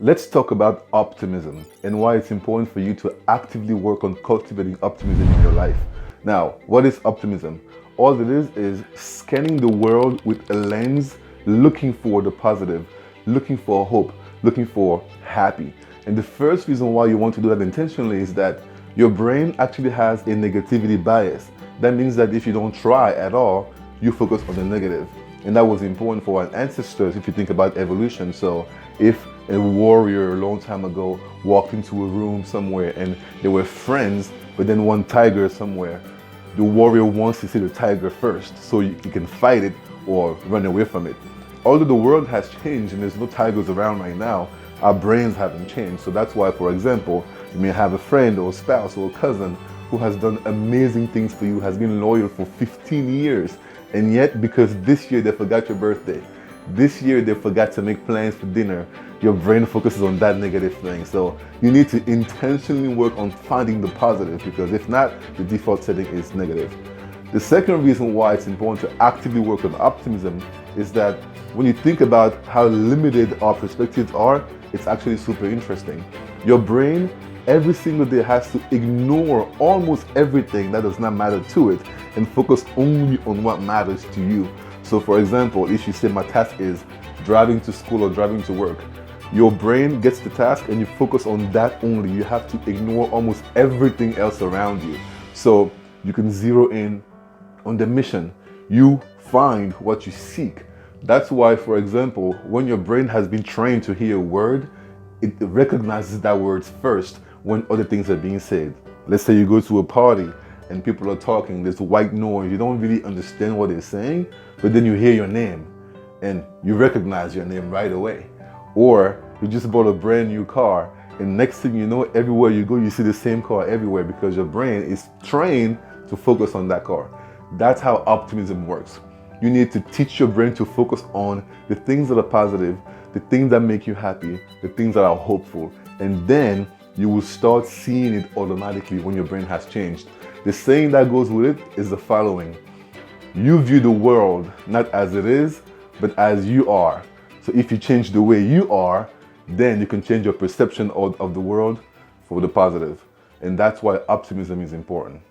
Let's talk about optimism and why it's important for you to actively work on cultivating optimism in your life. Now, what is optimism? All it is scanning the world with a lens, looking for the positive, looking for hope, looking for happy. And the first reason why you want to do that intentionally is that your brain actually has a negativity bias. That means that if you don't try at all, you focus on the negative. And that was important for our ancestors if you think about evolution. So if a warrior a long time ago walked into a room somewhere and they were friends, but then one tiger somewhere, the warrior wants to see the tiger first so he can fight it or run away from it. Although the world has changed and there's no tigers around right now, our brains haven't changed. So that's why, for example, you may have a friend or a spouse or a cousin who has done amazing things for you, has been loyal for 15 years, and yet because this year they forgot your birthday, this year they forgot to make plans for dinner, your brain focuses on that negative thing. So you need to intentionally work on finding the positive, because if not, the default setting is negative. The second reason why it's important to actively work on optimism is that when you think about how limited our perspectives are, it's actually super interesting. Your brain every single day has to ignore almost everything that does not matter to it and focus only on what matters to you. So for example, if you say my task is driving to school or driving to work, your brain gets the task and you focus on that only. You have to ignore almost everything else around you so you can zero in on the mission. You find what you seek. That's why, for example, when your brain has been trained to hear a word, it recognizes that word first when other things are being said. Let's say you go to a party and people are talking, there's white noise, you don't really understand what they're saying, but then you hear your name and you recognize your name right away. Or you just bought a brand new car and next thing you know, everywhere you go, you see the same car everywhere because your brain is trained to focus on that car. That's how optimism works. You need to teach your brain to focus on the things that are positive, the things that make you happy, the things that are hopeful, and then you will start seeing it automatically when your brain has changed. The saying that goes with it is the following: you view the world not as it is, but as you are. So if you change the way you are, then you can change your perception of the world for the positive. And that's why optimism is important.